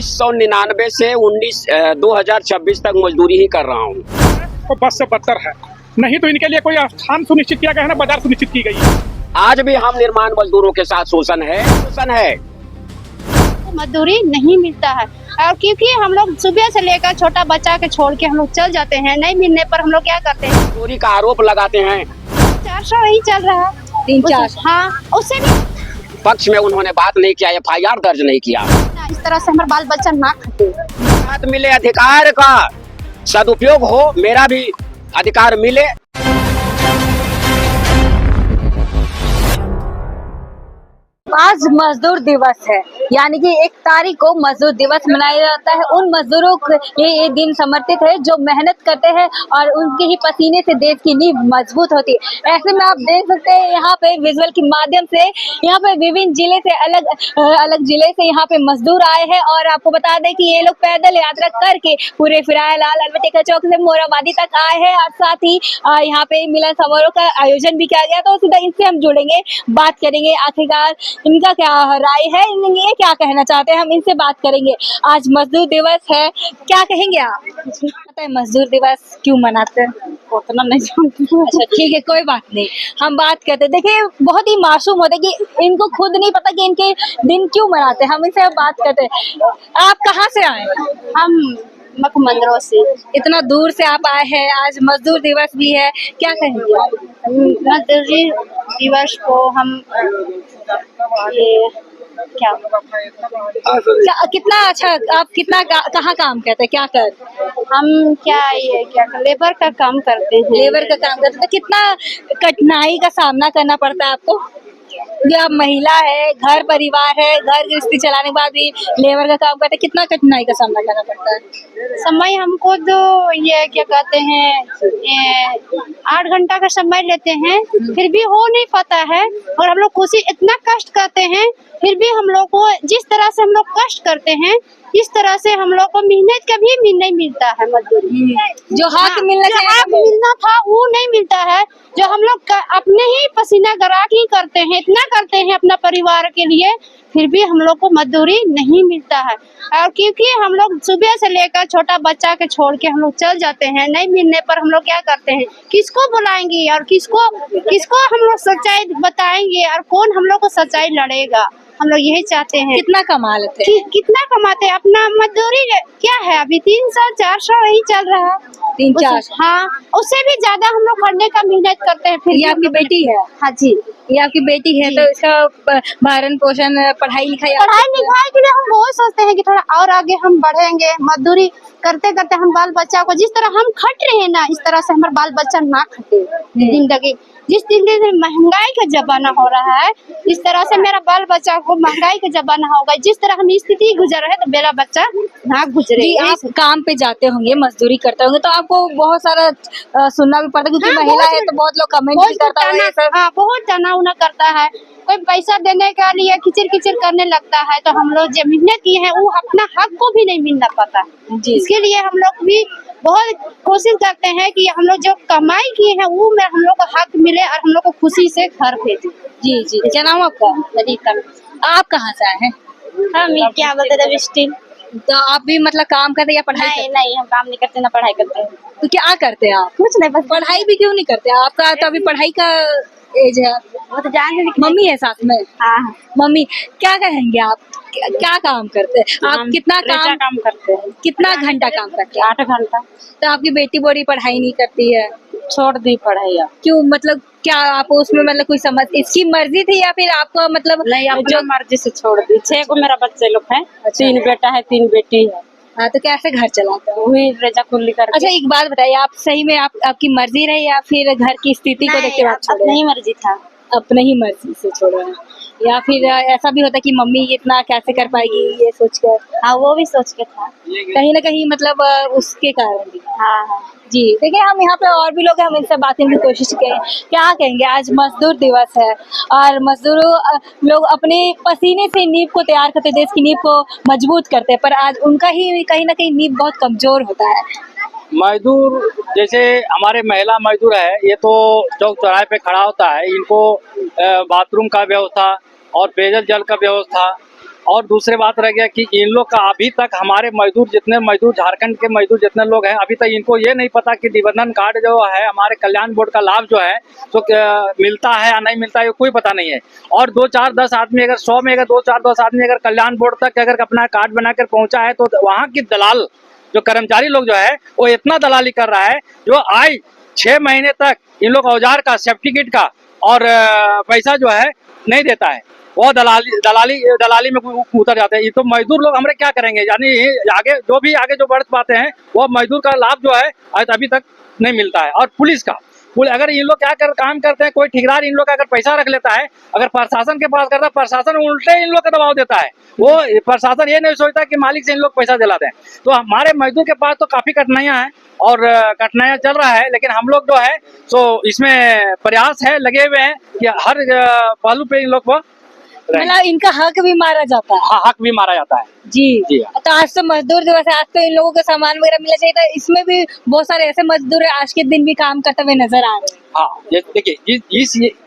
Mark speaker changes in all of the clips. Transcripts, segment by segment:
Speaker 1: 1999 से 2026 तक मजदूरी ही कर रहा हूँ।
Speaker 2: तो बस से बदतर है, नहीं तो इनके लिए कोई स्थान सुनिश्चित किया गया है ना, बाजार सुनिश्चित की गई है।
Speaker 1: आज भी हम निर्माण मजदूरों के साथ शोषण है।
Speaker 3: मजदूरी नहीं मिलता है और क्योंकि हम लोग सुबह से लेकर छोटा बच्चा के छोड़ के हम लोग चल जाते हैं, नहीं मिलने पर हम लोग क्या करते हैं,
Speaker 1: चोरी का आरोप लगाते हैं।
Speaker 3: 400 ही चल रहा है,
Speaker 4: 3-4।
Speaker 3: हाँ, उससे भी
Speaker 1: पक्ष में उन्होंने बात नहीं किया, FIR दर्ज नहीं किया।
Speaker 3: इस तरह से हमारे बाल बच्चा ना खटे।
Speaker 1: साथ मिले अधिकार का सदुपयोग हो, मेरा भी अधिकार मिले।
Speaker 4: आज मजदूर दिवस है, यानी कि 1 तारीख को मजदूर दिवस मनाया जाता है। उन मजदूरों के ये दिन समर्पित है जो मेहनत करते हैं और उनके ही पसीने से देश की नींव मजबूत होती है। ऐसे में आप देख सकते हैं यहाँ पे विजुअल के माध्यम से यहाँ पे विभिन्न जिले से अलग जिले से यहाँ पे मजदूर आए हैं और आपको बता दें कि ये लोग पैदल यात्रा करके पूरे फिराया लाल अलवटेका चौक से मोराबादी तक आए हैं और साथ ही यहाँ पे मिलन समारोह का आयोजन भी किया गया। तो सीधा इनसे हम जुड़ेंगे, बात करेंगे आखिरकार इनका क्या राय है, ये क्या कहना चाहते हैं, हम इनसे बात करेंगे। आज मजदूर दिवस है, क्या कहेंगे आप? पता है मजदूर दिवस क्यों मनाते हैं?
Speaker 3: उतना नहीं जानती।
Speaker 4: अच्छा ठीक है, कोई बात नहीं, हम बात करते हैं। देखिए बहुत ही मासूम होते कि इनको खुद नहीं पता कि इनके दिन क्यों मनाते हैं, हम इनसे बात करते हैं। आप कहाँ से आए?
Speaker 3: हम मखमंदरों से।
Speaker 4: इतना दूर से आप आए हैं, आज मजदूर दिवस भी है, क्या कहेंगे आप?
Speaker 3: मजदूरी दिवस को हम ये क्या
Speaker 4: कितना अच्छा, आप कितना कहाँ काम करते हैं, क्या कर?
Speaker 3: हम क्या लेबर का काम करते हैं।
Speaker 4: लेबर का काम करते हैं, तो कितना कठिनाई का सामना करना पड़ता है आपको? जो आप महिला है, घर परिवार है, घर गृहस्थी चलाने के बाद भी लेबर का काम करते हैं, कितना कठिनाई का सामना करना पड़ता है?
Speaker 3: समय हमको तो ये क्या कहते हैं 8 घंटा का समय लेते हैं, फिर भी हो नहीं पाता है और हम लोग कोशिश इतना कष्ट करते हैं, फिर भी हम लोग को जिस तरह से हम लोग कष्ट करते हैं इस तरह से हम लोग को मेहनत कभी नहीं मिलता है। मजदूरी
Speaker 4: जो हक मिलना चाहिए,
Speaker 3: हक मिलना था वो नहीं मिलता है। जो हम लोग अपने ही पसीना गरा के करते हैं, इतना करते हैं अपना परिवार के लिए, फिर भी हम लोग को मजदूरी नहीं मिलता है और क्योंकि हम लोग सुबह से लेकर छोटा बच्चा के छोड़ के हम लोग चल जाते हैं, नहीं मिलने पर हम लोग क्या करते हैं, किसको बुलाएंगे और किसको हम लोग सच्चाई बताएंगे और कौन हम लोग को सच्चाई लड़ेगा। हम लोग यही चाहते हैं।
Speaker 4: कितना कमा लेते हैं?
Speaker 3: कितना कमाते हैं? अपना मजदूरी क्या है, अभी 300-400 यही चल रहा है।
Speaker 4: 3-4?
Speaker 3: हाँ, उससे भी ज्यादा हम लोग करने का मेहनत करते हैं। फिर
Speaker 4: ये आपकी बेटी है?
Speaker 3: हाँ जी,
Speaker 4: ये आपकी बेटी है, तो इसका भरण पोषण, पढ़ाई लिखाई
Speaker 3: के लिए हम बहुत सोचते हैं कि थोड़ा और आगे हम बढ़ेंगे। मजदूरी करते करते हम बाल बच्चा को जिस तरह हम खट रहे हैं ना, इस तरह से हमारे बाल बच्चा ना खटे। जिंदगी जिस दिन महंगाई का जमाना हो रहा है, इस तरह से मेरा बाल बच्चा को महंगाई का जमाना होगा। जिस तरह हम स्थिति गुजर रहे हैं तो मेरा बच्चा ना गुजरे।
Speaker 4: आप काम पे जाते होंगे, मजदूरी करते होंगे, तो आपको बहुत सारा सुनना भी पड़ता है क्योंकि महिला है तो बहुत लोग कमेंट भी करता है।
Speaker 3: हाँ, बहुत तना उना करता है, कोई पैसा देने के लिए किचिर किचिर करने लगता है। तो हम लोग जो मेहनत किए हैं वो अपना हक को भी नहीं मिलना पाता। इसके लिए हम लोग भी बहुत कोशिश करते हैं कि हम लोग जो कमाई किए हैं वो में हम लोग को हक मिले और हम लोग को खुशी से घर भेजे।
Speaker 4: जी जी, क्या नाम आपका? आप कहाँ से आए हैं?
Speaker 3: हम क्या बोलते थे,
Speaker 4: तो आप भी मतलब काम करते हैं या पढ़ाई करते हैं?
Speaker 3: नहीं, हम काम नहीं करते ना पढ़ाई करते हैं।
Speaker 4: तो क्या करते हैं आप?
Speaker 3: कुछ नहीं, बस
Speaker 4: पढ़ाई भी क्यों नहीं करते? आपका तो अभी पढ़ाई का एज है।
Speaker 3: वो तो जान।
Speaker 4: मम्मी है साथ में?
Speaker 3: हाँ,
Speaker 4: मम्मी क्या कहेंगे आप, क्या काम करते हैं आप? कितना
Speaker 3: काम करते हैं।
Speaker 4: कितना घंटा काम करते हैं?
Speaker 3: 8 घंटा।
Speaker 4: तो आपकी बेटी बोरी पढ़ाई नहीं करती है?
Speaker 3: छोड़ दी पढ़ाई।
Speaker 4: क्यों, मतलब क्या आप उसमें मतलब कोई समझ, इसकी मर्जी थी या फिर आपको मतलब
Speaker 3: नहीं, अपनी मर्जी से छोड़ दी। 6 को मेरा बच्चे लोग है, 3 बेटा है 3 बेटी है।
Speaker 4: हाँ, तो कैसे घर चलाते हो?
Speaker 3: वही रेजा कुल्ली करके।
Speaker 4: अच्छा एक बात बताइए, आप सही में आपकी मर्जी रही या फिर घर की स्थिति को देख के आप छोड़े?
Speaker 3: अपनी मर्जी था।
Speaker 4: अपने ही मर्जी से छोड़ा है, या फिर ऐसा भी होता कि मम्मी इतना कैसे कर पाएगी ये सोचकर?
Speaker 3: हाँ, वो भी सोच के था
Speaker 4: कहीं ना कहीं, मतलब उसके कारण भी।
Speaker 3: हाँ।
Speaker 4: जी देखिए, हम यहाँ पे और भी लोग हैं, हम इनसे बात करने की कोशिश करें। क्या कहेंगे, आज मजदूर दिवस है और मजदूरों लोग अपने पसीने से नींव को तैयार करते, देश की नींव को मजबूत करते हैं, पर आज उनका ही कहीं ना कहीं नींव बहुत कमजोर होता है।
Speaker 5: मजदूर जैसे हमारे महिला मजदूर है, ये तो चौक चौराहे पे खड़ा होता है, इनको बाथरूम का व्यवस्था और पेयजल जल का व्यवस्था और दूसरी बात रह गया कि इन लोग का अभी तक हमारे मजदूर जितने मजदूर झारखंड के मजदूर जितने लोग हैं अभी तक इनको ये नहीं पता कि निबंधन कार्ड जो है हमारे कल्याण बोर्ड का लाभ जो है तो मिलता है या नहीं मिलता है, कोई पता नहीं है। और 2-4-10 आदमी अगर 100 में अगर 2-4-10 आदमी अगर कल्याण बोर्ड तक अगर अपना कार्ड बनाकर पहुंचा है तो वहाँ की दलाल जो कर्मचारी लोग जो है वो इतना दलाली कर रहा है जो आज 6 महीने तक इन लोग औजार का, सेफ्टी किट का और पैसा जो है नहीं देता है। वो दलाली में उतर जाते हैं। ये तो मजदूर लोग हमारे क्या करेंगे, यानी आगे जो बढ़ पाते हैं वो मजदूर का लाभ जो है आज अभी तक नहीं मिलता है। और पुलिस का अगर इन लोग काम करते हैं, कोई ठेकेदार इन लोग का अगर पैसा रख लेता है, अगर प्रशासन के पास करता है, प्रशासन उल्टे इन लोग का दबाव देता है। वो प्रशासन ये नहीं सोचता कि मालिक से इन लोग पैसा दिलाते हैं। तो हमारे मजदूर के पास तो काफी कठिनाइयां हैं और कठिनाइयां चल रहा है, लेकिन हम लोग जो है तो इसमें प्रयास है, लगे हुए हैं कि हर पहलू पे इन लोग को
Speaker 4: मतलब इनका हक भी मारा जाता है।
Speaker 5: हाँ, हक भी मारा जाता है
Speaker 4: जी। तो आज तो मजदूर दिवस है, आज तो इन लोगों को सामान वगैरह मिलना चाहिए था। इसमें भी बहुत सारे ऐसे मजदूर है आज के दिन भी काम करते हुए नजर आ रहे हैं।
Speaker 5: हाँ, ये देखिए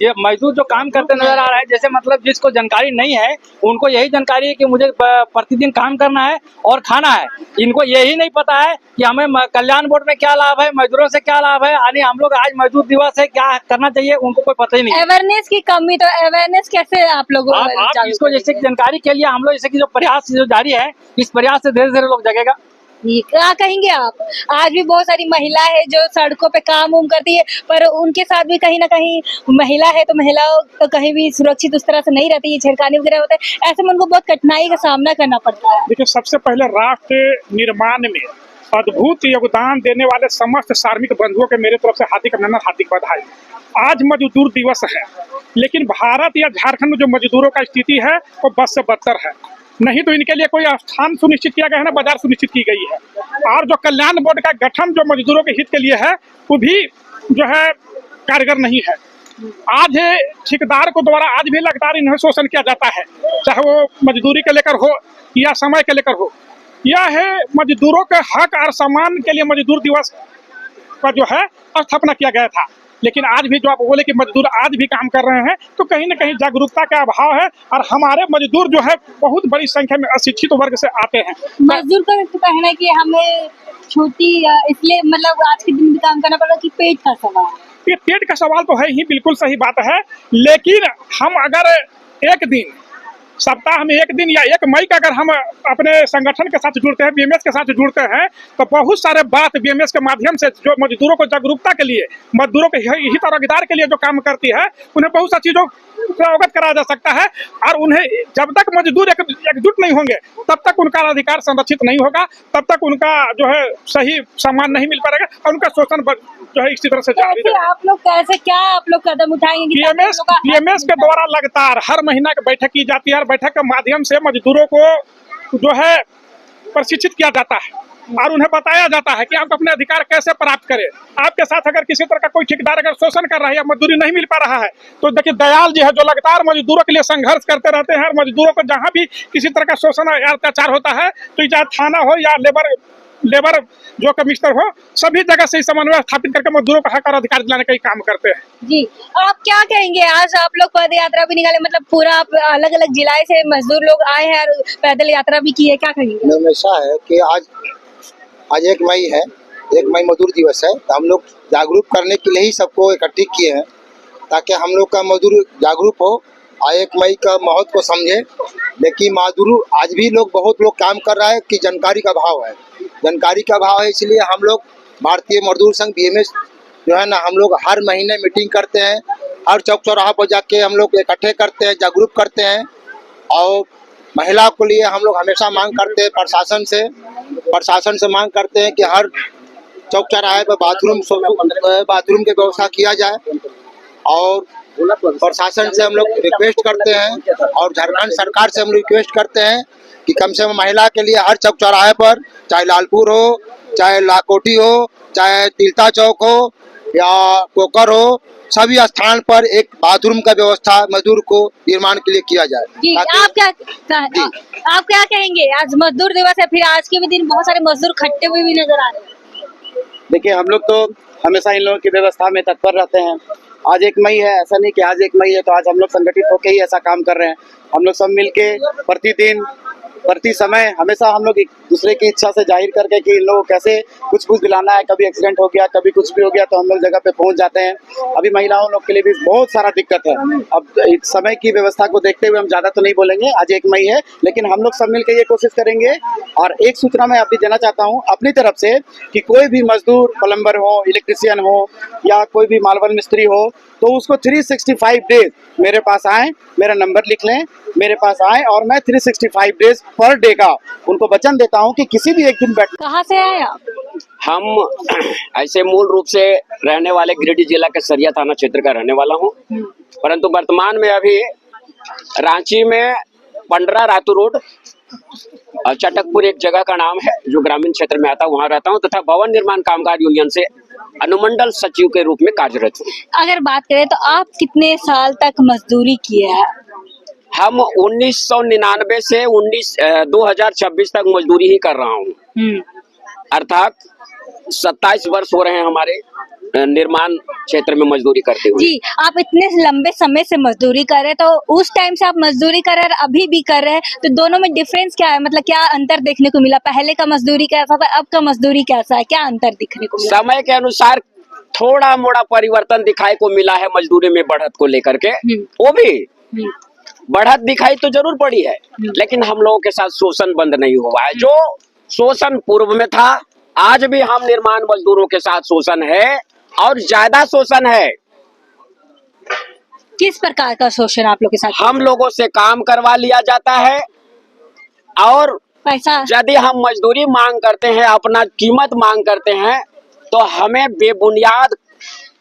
Speaker 5: ये मजदूर जो काम करते नजर आ रहा है, जैसे मतलब जिसको जानकारी नहीं है उनको यही जानकारी है कि मुझे प्रतिदिन काम करना है और खाना है। इनको यही नहीं पता है कि हमें कल्याण बोर्ड में क्या लाभ है, मजदूरों से क्या लाभ है। यानी हम लोग आज मजदूर दिवस है, क्या करना चाहिए उनको कोई पता ही नहीं।
Speaker 4: अवेयरनेस की कमी, तो अवेयरनेस कैसे आप लोग
Speaker 5: आप इसको जैसे जानकारी के लिए हम लोग जैसे कि जो प्रयास जो जारी है, इस प्रयास से धीरे धीरे लोग जगेगा।
Speaker 4: क्या कहेंगे आप? आज भी बहुत सारी महिला है जो सड़कों पे काम करती है, पर उनके साथ भी कहीं ना कहीं महिला है तो महिलाओं तो कहीं भी सुरक्षित उस तरह से नहीं रहती है, छेड़खानी वगैरह होता है, ऐसे में उनको बहुत कठिनाई का सामना करना पड़ता है।
Speaker 2: देखिए, सबसे पहले राष्ट्र निर्माण में अद्भुत योगदान देने वाले समस्त श्रमिक बंधुओं के मेरे तरफ से हार्दिक अभिनंदन, हार्दिक बधाई। आज मजदूर दिवस है, लेकिन भारत या झारखंड में जो मजदूरों का स्थिति है वो बद से बदतर है। नहीं तो इनके लिए कोई स्थान सुनिश्चित किया गया है ना बाजार सुनिश्चित की गई है। और जो कल्याण बोर्ड का गठन जो मजदूरों के हित के लिए है वो भी जो है कारगर नहीं है। आज ठेकेदार को द्वारा आज भी लगातार इन्हें शोषण किया जाता है, चाहे वो मजदूरी के लेकर हो या समय के लेकर हो। यह है मजदूरों के हक और सम्मान के लिए मजदूर दिवस का जो है स्थापना किया गया था। लेकिन आज भी जो आप बोले कि मजदूर आज भी काम कर रहे हैं, तो कहीं ना कहीं जागरूकता का अभाव है। और हमारे मजदूर जो है बहुत बड़ी संख्या में अशिक्षित वर्ग से आते हैं।
Speaker 4: मजदूर का तो कहना है कि हमें छुट्टी इसलिए मतलब आज के दिन भी काम करना पड़ा कि पेट का सवाल।
Speaker 2: ये पेट का सवाल तो है ही, बिल्कुल सही बात है। लेकिन हम अगर एक दिन सप्ताह में एक दिन या 1 मई का अगर हम अपने संगठन के साथ जुड़ते हैं, बीएमएस के साथ जुड़ते हैं, तो बहुत सारे बात बीएमएस के माध्यम से जो मजदूरों को जागरूकता के लिए, मजदूरों के हित और अधिकार के लिए जो काम करती है, उन्हें बहुत सा चीजों से अवगत कराया जा सकता है। और उन्हें जब तक मजदूर एकजुट नहीं होंगे तब तक उनका अधिकार संरक्षित नहीं होगा, तब तक उनका जो है सही सम्मान नहीं मिल पाएगा और उनका शोषण जो है इसी तरह से जारी रहेगा।
Speaker 4: आप लोग कैसे क्या आप लोग कदम उठाएंगे?
Speaker 2: बीएमएस के द्वारा लगातार हर महीना की बैठक की जाती है और बैठक के माध्यम से मजदूरों को जो है प्रशिक्षित किया जाता है और उन्हें बताया जाता है कि आप अपने अधिकार कैसे प्राप्त करें। आपके साथ अगर किसी तरह का कोई ठेकेदार अगर शोषण कर रहा है या मजदूरी नहीं मिल पा रहा है, तो देखिए दयाल जी है जो लगातार मजदूरों के लिए संघर्ष करते रहते हैं। और मजदूरों को जहाँ भी किसी तरह का शोषण या अत्याचार होता है, तो चाहे थाना हो या लेबर जो कमिश्नर हो, सभी जगह से समन्वय स्थापित करके मजदूरों का हक और अधिकार दिलाने का काम करते हैं।
Speaker 4: जी, आप क्या कहेंगे? आज आप लोग पद यात्रा भी निकाले, मतलब पूरा अलग अलग जिला से मजदूर लोग आए हैं और पैदल यात्रा भी की है, क्या कहेंगे?
Speaker 6: हमेशा है कि आज 1 मई है, 1 मई मजदूर दिवस है, तो हम लोग जागरूक करने के लिए ही सबको इकट्ठे किए हैं, ताकि हम लोग का मजदूर जागरूक हो और 1 मई का महत्व को समझे। लेकिन मजदूर आज भी बहुत लोग काम कर रहा है कि जानकारी का अभाव है, जानकारी का अभाव है। इसलिए हम लोग भारतीय मजदूर संघ बीएमएस जो है ना, हम लोग हर महीने मीटिंग करते हैं, हर चौक चौराहा पर जाके हम लोग इकट्ठे करते हैं, जागरूक करते हैं। और महिला को लिए हम लोग हमेशा मांग करते हैं प्रशासन से मांग करते हैं कि हर चौक चौराहे पर बाथरूम की व्यवस्था किया जाए। और प्रशासन से हम लोग रिक्वेस्ट करते हैं और झारखंड सरकार से हम लोग रिक्वेस्ट करते हैं कि कम से कम महिला के लिए हर चौक चौराहे पर, चाहे लालपुर हो, चाहे लाकोटी हो, चाहे तिलता चौक हो या कोकर हो, सभी स्थान पर एक बाथरूम का व्यवस्था मजदूर को निर्माण के लिए किया जाए।
Speaker 4: जी, आप क्या कहेंगे? आज मजदूर दिवस है, फिर आज के भी दिन बहुत सारे मजदूर खट्टे हुए भी नजर आ रहे हैं।
Speaker 7: देखिए, हम लोग तो हमेशा इन लोगों की व्यवस्था में तत्पर रहते हैं आज 1 मई है, ऐसा नहीं कि आज 1 मई है तो आज हम लोग संगठित होकर ही ऐसा काम कर रहे हैं। हम लोग सब मिलके प्रतिदिन प्रति समय हमेशा हम लोग एक दूसरे की इच्छा से जाहिर करके कि इन लोगों को कैसे कुछ दिलाना है। कभी एक्सीडेंट हो गया, कभी कुछ भी हो गया तो हम लोग जगह पे पहुंच जाते हैं। अभी महिलाओं लोग के लिए भी बहुत सारा दिक्कत है। अब इस समय की व्यवस्था को देखते हुए हम ज़्यादा तो नहीं बोलेंगे, आज 1 मई है, लेकिन हम लोग सब मिलकर ये कोशिश करेंगे। और एक सूचना मैं अभी देना चाहता हूँ अपनी तरफ से कि कोई भी मजदूर, प्लम्बर हो, इलेक्ट्रिशियन हो या कोई भी मार्बल मिस्त्री हो तो उसको 365 डेज मेरे पास आए, मेरा नंबर लिख लें, मेरे पास आए और मैं 365 डेज पर डे का उनको वचन देता हूं कि किसी भी एक दिन बैठ।
Speaker 4: कहाँ से आए आप?
Speaker 1: हम ऐसे मूल रूप से रहने वाले गिरिडीह जिला के सरिया थाना क्षेत्र का रहने वाला हूं, परंतु वर्तमान में अभी रांची में पंडरा रातू रोड चटकपुर एक जगह का नाम है जो ग्रामीण क्षेत्र में आता है, वहाँ रहता हूँ तथा भवन निर्माण कामगार यूनियन से अनुमंडल सचिव के रूप में कार्यरत हूँ।
Speaker 4: अगर बात करें तो आप कितने साल तक मजदूरी किए हैं?
Speaker 1: हम 1999 से 2026 तक मजदूरी ही कर रहा हूँ, अर्थात 27 वर्ष हो रहे हैं हमारे निर्माण क्षेत्र में मजदूरी करते हुए।
Speaker 4: जी, आप इतने लंबे समय से मजदूरी कर रहे हैं, तो उस टाइम से आप मजदूरी कर रहे हैं, अभी भी कर रहे हैं, तो दोनों में डिफरेंस क्या है? मतलब क्या अंतर देखने को मिला? पहले का मजदूरी कैसा था, अब का मजदूरी कैसा है? क्या अंतर दिखने को मिला?
Speaker 1: समय के अनुसार थोड़ा मोड़ा परिवर्तन दिखाई को मिला है मजदूरी में बढ़त को लेकर के। वो भी बढ़त दिखाई तो जरूर पड़ी है, लेकिन हम लोगों के साथ शोषण बंद नहीं हुआ है। जो शोषण पूर्व में था, आज भी हम निर्माण मजदूरों के साथ शोषण है और ज्यादा शोषण है।
Speaker 4: किस प्रकार का शोषण आप लोग के साथ?
Speaker 1: हम लोगों से काम करवा लिया जाता है और
Speaker 4: पैसा,
Speaker 1: यदि हम मजदूरी मांग करते हैं, अपना कीमत मांग करते हैं, तो हमें बेबुनियाद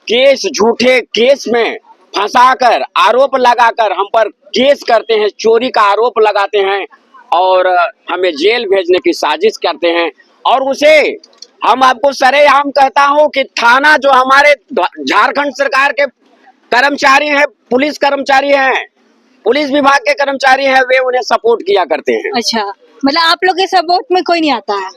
Speaker 1: केस, झूठे केस में फंसाकर, आरोप लगाकर हम पर केस करते हैं, चोरी का आरोप लगाते हैं और हमें जेल भेजने की साजिश करते हैं। और उसे हम आपको सरेआम कहता हूं कि थाना जो हमारे झारखंड सरकार के कर्मचारी हैं, पुलिस कर्मचारी हैं, पुलिस विभाग के कर्मचारी हैं, वे उन्हें सपोर्ट किया करते हैं।
Speaker 4: अच्छा, मतलब आप लोग के सपोर्ट में कोई नहीं आता है?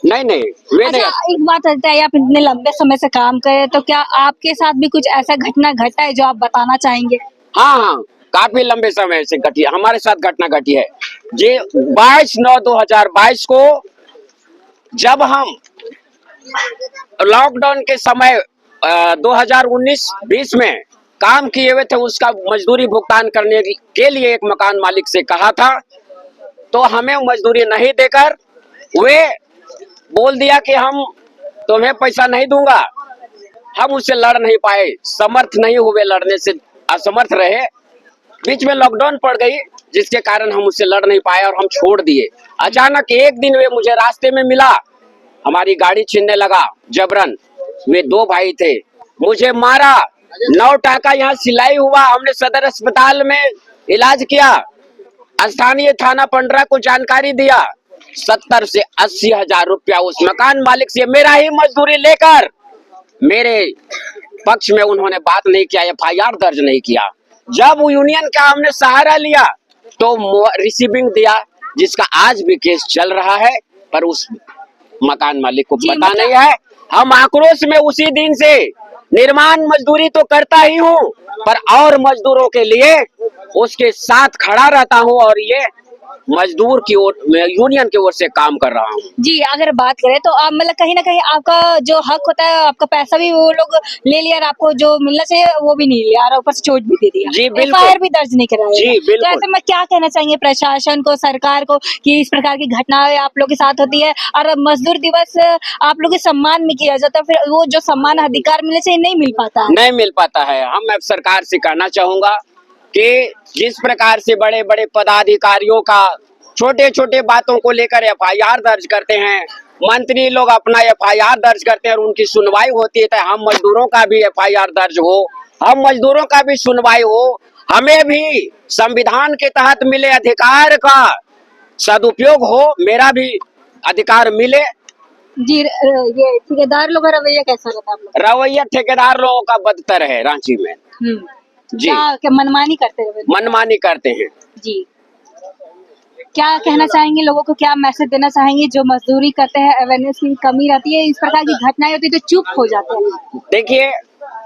Speaker 1: नहीं, वे
Speaker 4: अच्छा,
Speaker 1: नहीं।
Speaker 4: एक बात बताइए, आप इतने लंबे समय से काम कर रहे हैं, तो क्या आपके साथ भी कुछ ऐसा घटना घटा है जो आप बताना चाहेंगे?
Speaker 1: हाँ, काफी लंबे समय से घटी है, हमारे साथ घटना घटी है। ये 22/9/2022 को जब हम लॉकडाउन के समय 2019-20 में काम किए हुए थे, उसका मजदूरी भुगतान करने के लिए एक मकान मालिक से कहा था, तो हमें मजदूरी नहीं देकर वे बोल दिया कि हम तुम्हें पैसा नहीं दूंगा। हम उससे लड़ नहीं पाए, समर्थ नहीं हुए, लड़ने से असमर्थ रहे। बीच में लॉकडाउन पड़ गई, जिसके कारण हम उससे लड़ नहीं पाए और हम छोड़ दिए। अचानक एक दिन वे मुझे रास्ते में मिला, हमारी गाड़ी छीनने लगा जबरन। वे 2 भाई थे, मुझे मारा, 9 टाका यहाँ सिलाई हुआ। हमने सदर अस्पताल में इलाज किया, स्थानीय थाना पंडरा को जानकारी दिया। 70 से 80 हजार रुपया उस मकान मालिक से मेरा ही मजदूरी लेकर मेरे पक्ष में उन्होंने बात नहीं किया, FIR दर्ज नहीं किया। जब यूनियन का हमने सहारा लिया तो रिसीविंग दिया, जिसका आज भी केस चल रहा है, पर उस मकान मालिक को पता नहीं है। हम आक्रोश में उसी दिन से निर्माण मजदूरी तो करता ही हूँ, पर और मजदूरों के लिए उसके साथ खड़ा रहता हूँ और ये मजदूर की ओर, यूनियन की ओर से काम कर रहा हूँ।
Speaker 4: जी, अगर बात करें तो आप मतलब कहीं ना कहीं आपका जो हक होता है, आपका पैसा भी वो लोग ले लिया और आपको जो मिलना चाहिए वो भी नहीं लिया और ऊपर से चोट भी दे दिया।
Speaker 1: जी बिल्कुल,
Speaker 4: FIR भी दर्ज नहीं कराया।
Speaker 1: जी बिल्कुल।
Speaker 4: तो ऐसे में क्या कहना चाहेंगे प्रशासन को, सरकार को, कि इस प्रकार की घटनाएं आप लोग के साथ होती है और मजदूर दिवस आप लोग के सम्मान में किया जाता है, फिर वो जो सम्मान अधिकार मिलने चाहिए नहीं मिल पाता है?
Speaker 1: नहीं मिल पाता है। हम अब सरकार से कहना चाहूंगा कि जिस प्रकार से बड़े बड़े पदाधिकारियों का छोटे छोटे बातों को लेकर FIR दर्ज करते हैं, मंत्री लोग अपना FIR दर्ज करते हैं और उनकी सुनवाई होती है, तो हम मजदूरों का भी FIR दर्ज हो, हम मजदूरों का भी सुनवाई हो, हमें भी संविधान के तहत मिले अधिकार का सदुपयोग हो, मेरा भी अधिकार मिले।
Speaker 4: जी, ये ठेकेदार लोग का रवैया कैसा रहता है आप लोग?
Speaker 1: रवैया ठेकेदार लोगों का बदतर है रांची में। जी,
Speaker 4: क्या मनमानी करते हैं?
Speaker 1: मनमानी करते हैं।
Speaker 4: जी, क्या कहना चाहेंगे लोगों को, क्या मैसेज देना चाहेंगे जो मजदूरी करते हैं? अवेयरनेस की कमी रहती है, इस प्रकार की घटनाएं होती है तो चुप हो जाते हैं।
Speaker 1: देखिए,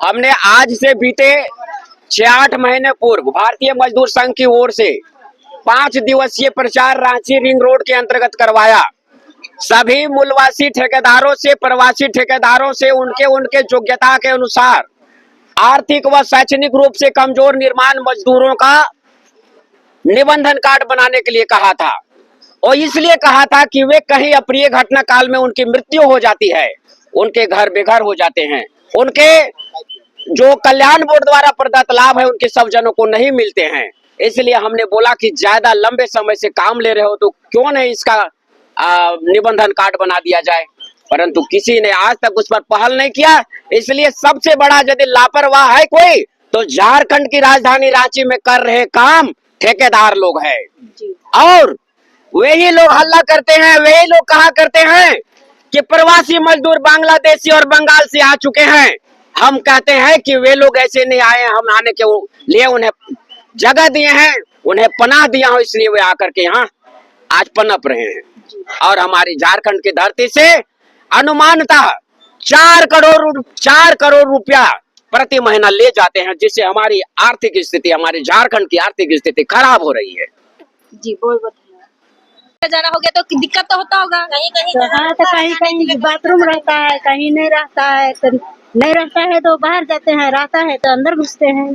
Speaker 1: हमने आज से बीते 6-8 महीने पूर्व भारतीय मजदूर संघ की ओर से 5 दिवसीय प्रचार रांची रिंग रोड के अंतर्गत करवाया। सभी मूलवासी ठेकेदारों से, प्रवासी ठेकेदारों से उनके उनके योग्यता के अनुसार आर्थिक व शैक्षणिक रूप से कमजोर निर्माण मजदूरों का निबंधन कार्ड बनाने के लिए कहा था, और इसलिए कहा था कि वे कहीं अप्रिय घटना काल में उनकी मृत्यु हो जाती है, उनके घर बेघर हो जाते हैं, उनके जो कल्याण बोर्ड द्वारा प्रदत्त लाभ है उनके सब जनों को नहीं मिलते हैं। इसलिए हमने बोला कि ज्यादा लंबे समय से काम ले रहे हो तो क्यों नहीं इसका निबंधन कार्ड बना दिया जाए, परंतु किसी ने आज तक उस पर पहल नहीं किया। इसलिए सबसे बड़ा यदि लापरवाह है कोई तो झारखंड की राजधानी रांची में कर रहे काम ठेकेदार लोग हैं, और वही लोग हल्ला करते हैं, वही लोग कहा करते हैं कि प्रवासी मजदूर बांग्लादेशी और बंगाल से आ चुके हैं। हम कहते हैं कि वे लोग ऐसे नहीं आए, हम आने के लिए उन्हें जगह दिए हैं, उन्हें पनाह दिया हो, इसलिए वे आकर के यहाँ आज पनप रहे हैं। और हमारी झारखंड की धरती से अनुमानतः 4 करोड़ रुपया प्रति महीना ले जाते हैं, जिससे हमारी आर्थिक स्थिति, हमारी झारखंड की आर्थिक स्थिति खराब हो रही है।
Speaker 4: जी बोल बताइए। जाना हो गया तो दिक्कत तो होता होगा कहीं कहीं।
Speaker 8: हाँ, तो कहीं कहीं बाथरूम रहता है, कहीं नहीं रहता है, तो नहीं रहता है तो बाहर जाते हैं, रहता है तो अंदर घुसते हैं।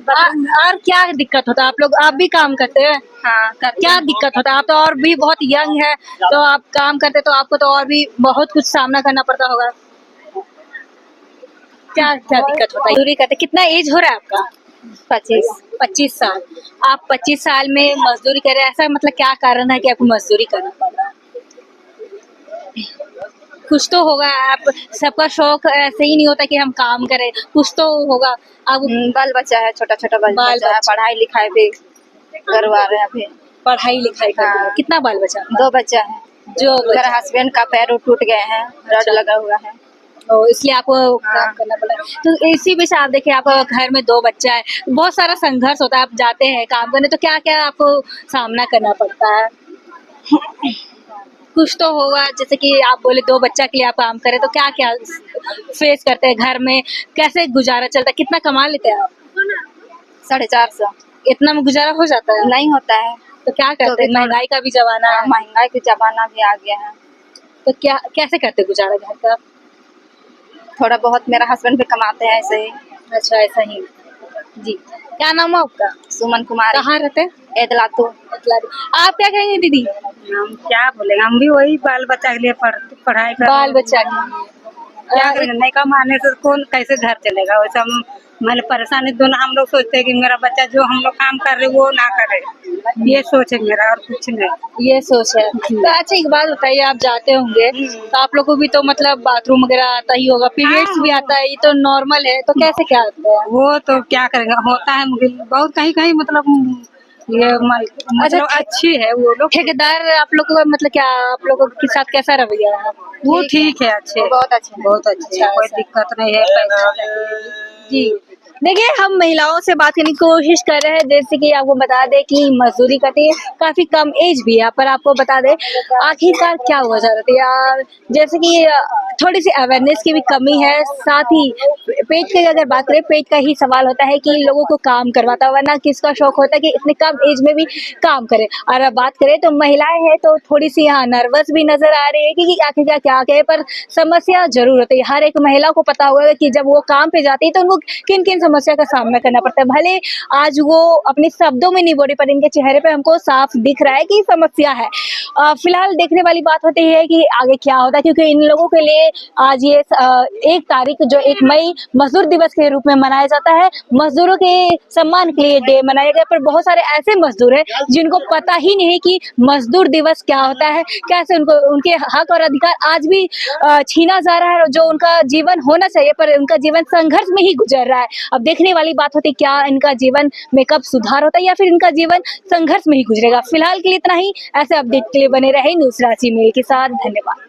Speaker 4: और क्या दिक्कत होता है? आप भी काम करते हैं? हाँ, क्या दिक्कत होता है? आप तो और भी बहुत यंग है, तो आप काम करते तो आपको तो और भी बहुत कुछ सामना करना पड़ता होगा। क्या क्या दिक्कत होता है? मजदूरी करते कितना एज हो रहा है आपका? 25 साल। आप 25 साल में मजदूरी कर रहे हैं, ऐसा मतलब क्या कारण है कि आपको मजदूरी करना पड़ रहा है? कुछ तो होगा, आप सबका शौक ऐसे ही नहीं होता कि हम काम करें, कुछ तो होगा। अब
Speaker 9: बाल बच्चा है, छोटा छोटा बाल बच्चा है, पढ़ाई लिखाई भी करवा रहे हैं अभी।
Speaker 4: पढ़ाई लिखाई कर रहे हैं। कितना बाल बच्चा?
Speaker 9: 2 बच्चा है।
Speaker 4: जो
Speaker 9: मेरा हस्बैंड का पैर टूट गए हैं, रड लगा हुआ है,
Speaker 4: तो इसलिए आपको काम करना पड़ा। तो इसी बीच आप देखिए, आपका घर में 2 बच्चा है, बहुत सारा संघर्ष होता है। आप जाते हैं काम करने तो क्या क्या आपको सामना करना पड़ता है? कुछ तो होगा, जैसे कि आप बोले 2 बच्चा के लिए आप काम करें, तो क्या क्या फेस करते हैं घर में, कैसे गुजारा चलता है? कितना कमा लेते हैं आप?
Speaker 9: 450।
Speaker 4: इतना में गुजारा हो जाता है?
Speaker 9: नहीं होता है
Speaker 4: तो क्या करते हैं? महंगाई का भी जमाना है।
Speaker 9: महंगाई का जमाना भी आ गया है,
Speaker 4: तो क्या कैसे करते गुजारा घर का?
Speaker 9: थोड़ा बहुत मेरा हस्बैंड भी कमाते हैं ऐसे ही।
Speaker 4: अच्छा, ऐसा ही। जी, क्या नाम है आपका?
Speaker 9: सुमन कुमार।
Speaker 4: कहाँ रहते हैं?
Speaker 9: एदलातू।
Speaker 4: आप क्या कहेंगे दीदी?
Speaker 8: हम क्या बोलेंगे, हम भी वही बाल बच्चा के लिए पढ़ाई कर
Speaker 4: बाल बच्चा
Speaker 8: क्या करेंगे, नहीं कमाने से कौन कैसे घर चलेगा। वैसे हम मैंने परेशानी दोनों हम लोग सोचते हैं कि मेरा बच्चा जो हम लोग काम कर रहे वो ना करे, ये सोच है मेरा, और कुछ नहीं।
Speaker 4: ये सोच है। तो अच्छा एक बात बताइए, आप जाते होंगे तो आप लोग को भी तो मतलब बाथरूम वगैरह आता ही होगा, पीरियड्स भी आता है, ये तो नॉर्मल है, तो कैसे क्या आता है?
Speaker 8: वो तो क्या करेंगे, होता है बहुत कहीं कहीं, मतलब ये मतलब अच्छी है वो लोग।
Speaker 4: ठेकेदार आप लोग को मतलब क्या आप लोगों के साथ कैसा रवैया है?
Speaker 8: वो ठीक है, अच्छे,
Speaker 9: बहुत अच्छे,
Speaker 8: बहुत अच्छे, कोई दिक्कत नहीं है। पैसा
Speaker 4: जी देखिए, हम महिलाओं से बात करने की कोशिश कर रहे हैं, जैसे कि आपको बता दें कि मजदूरी करती है, काफी कम एज भी है, पर आपको बता दें आखिरकार क्या हुआ जा रही है। जैसे कि थोड़ी सी अवेयरनेस की भी कमी है, साथ ही पेट की अगर बात करें, पेट का ही सवाल होता है कि लोगों को काम करवाता, वरना किसका शौक होता है कि इतने कम एज में भी काम करे। और अब बात करें तो महिलाएं हैं तो थोड़ी सी यहाँ नर्वस भी नजर आ रही है कि आखिरकार क्या कहे, पर समस्या जरूर होती है। हर एक महिला को पता होगा कि जब वो काम पे जाती है तो उनको किन किन समस्या का सामना करना पड़ता है। भले आज वो अपने शब्दों में नहीं बोली, पर इनके चेहरे पे हमको साफ दिख रहा है कि समस्या है। फिलहाल देखने वाली बात होती है कि आगे क्या होता है, क्योंकि इन लोगों के लिए आज ये 1 तारीख जो 1 मई मजदूर दिवस के रूप में मनाया जाता है, मजदूरों के सम्मान के लिए डे मनाया गया, पर बहुत सारे ऐसे मजदूर हैं जिनको पता ही नहीं कि मजदूर दिवस क्या होता है, कैसे उनको उनके हक और अधिकार आज भी छीना जा रहा है, जो उनका जीवन होना चाहिए, पर उनका जीवन संघर्ष में ही गुजर रहा है। अब देखने वाली बात होती है क्या इनका जीवन में कब सुधार होता है या फिर इनका जीवन संघर्ष में ही गुजरेगा। फिलहाल के लिए इतना ही। ऐसे अपडेट के लिए बने रहे न्यूज़ रांची मेल के साथ। धन्यवाद।